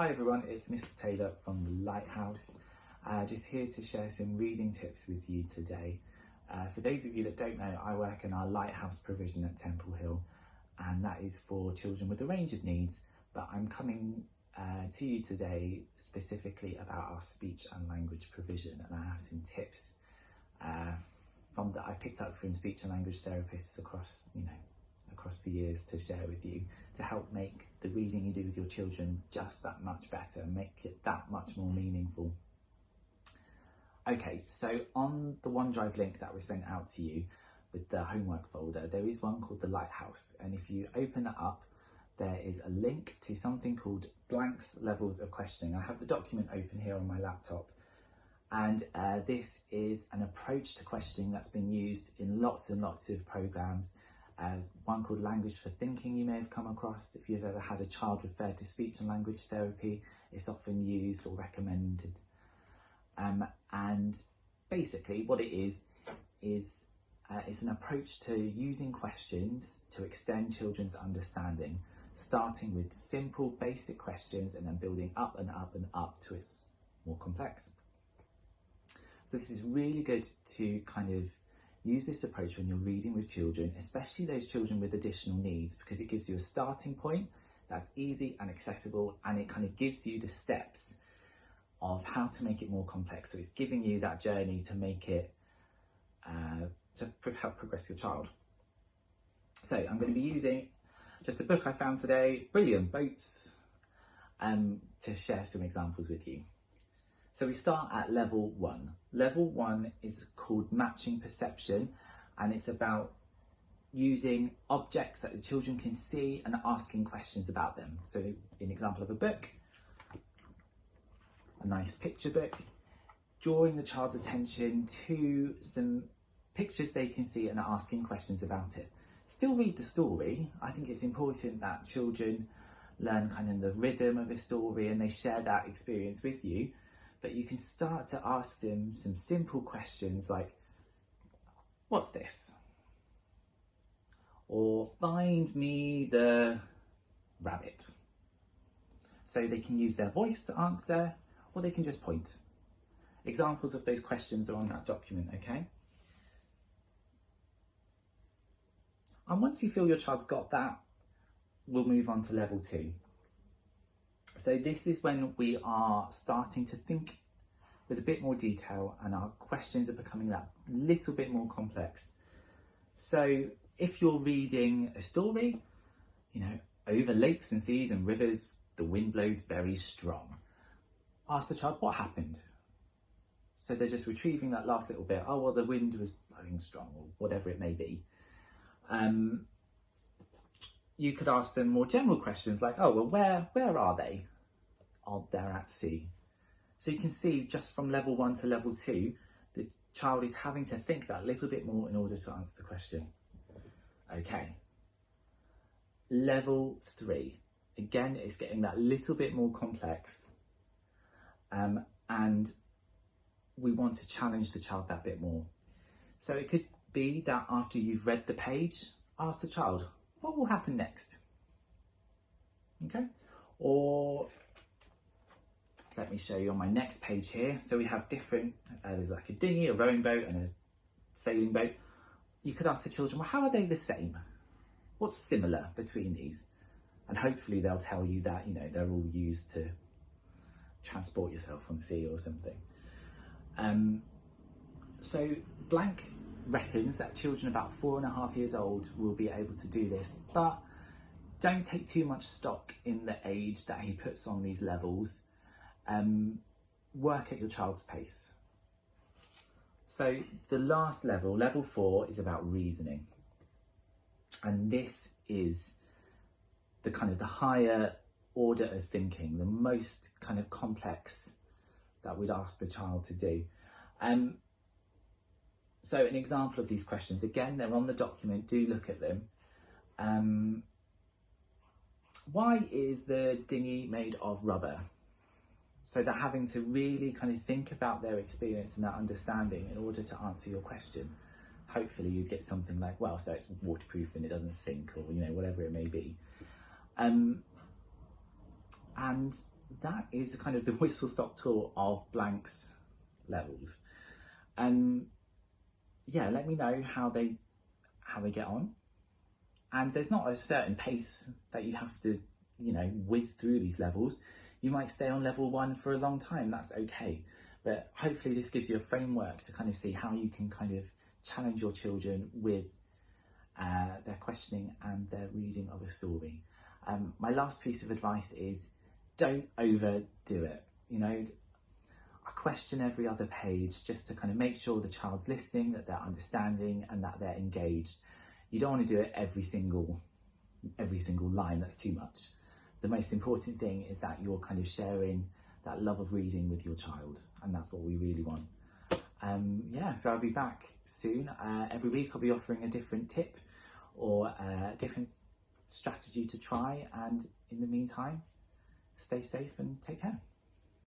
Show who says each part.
Speaker 1: Hi everyone, it's Mr. Taylor from the Lighthouse. Just here to share some reading tips with you today. For those of you that don't know, I work in our Lighthouse provision at Temple Hill, and that is for children with a range of needs, but I'm coming to you today specifically about our speech and language provision, and I have some tips that I've picked up from speech and language therapists across the years to share with you to help make the reading you do with your children just that much better, make it that much more meaningful. Okay, so on the OneDrive link that was sent out to you with the homework folder, there is one called the Lighthouse, and if you open that up, there is a link to something called Blanks Levels of Questioning. I have the document open here on my laptop, and this is an approach to questioning that's been used in lots and lots of programs. One called Language for Thinking you may have come across. If you've ever had a child referred to speech and language therapy, it's often used or recommended. And basically what it is it's an approach to using questions to extend children's understanding, starting with simple basic questions and then building up and up and up to its more complex. So this is really good to kind of use this approach when you're reading with children, especially those children with additional needs, because it gives you a starting point that's easy and accessible, and it kind of gives you the steps of how to make it more complex. So it's giving you that journey to make it, to help progress your child. So I'm going to be using just a book I found today, Brilliant Boats, to share some examples with you. So we start at level 1. Level 1 is called Matching Perception, and it's about using objects that the children can see and asking questions about them. So an example of a book, a nice picture book, drawing the child's attention to some pictures they can see and asking questions about it. Still read the story. I think it's important that children learn kind of the rhythm of a story and they share that experience with you. But you can start to ask them some simple questions like, what's this? Or find me the rabbit. So they can use their voice to answer, or they can just point. Examples of those questions are on that document, okay? And once you feel your child's got that, we'll move on to level 2. So this is when we are starting to think with a bit more detail and our questions are becoming that little bit more complex. So if you're reading a story, over lakes and seas and rivers, the wind blows very strong. Ask the child, what happened? So they're just retrieving that last little bit. Oh, well, the wind was blowing strong, or whatever it may be. You could ask them more general questions like, oh, well, where are they? Oh, they're at sea. So you can see just from level 1 to level 2, the child is having to think that little bit more in order to answer the question. Okay. Level 3. Again, it's getting that little bit more complex. And we want to challenge the child that bit more. So it could be that after you've read the page, ask the child, what will happen next? Okay, or let me show you on my next page here. So we have different, there's like a dinghy, a rowing boat and a sailing boat. You could ask the children, well, how are they the same? What's similar between these? And hopefully they'll tell you that, they're all used to transport yourself on sea or something. So Blank reckons that children about 4.5 years old will be able to do this, but don't take too much stock in the age that he puts on these levels. Work at your child's pace. So the last level, level 4, is about reasoning. And this is the higher order of thinking, the most kind of complex that we'd ask the child to do. So an example of these questions, again, they're on the document, do look at them. Why is the dinghy made of rubber? So they're having to really kind of think about their experience and their understanding in order to answer your question. Hopefully you'd get something like, well, so it's waterproof and it doesn't sink, or whatever it may be. And that is kind of the whistle-stop tour of Blank's levels. Yeah, let me know how they get on. And there's not a certain pace that you have to, you know, whiz through these levels. You might stay on level 1 for a long time, that's okay. But hopefully this gives you a framework to kind of see how you can kind of challenge your children with their questioning and their reading of a story. My last piece of advice is don't overdo it. You know, I question every other page just to kind of make sure the child's listening, that they're understanding and that they're engaged. You don't want to do it every single line, that's too much. The most important thing is that you're kind of sharing that love of reading with your child, and that's what we really want. Yeah, so I'll be back soon. Every week I'll be offering a different tip or a different strategy to try, and in the meantime, stay safe and take care.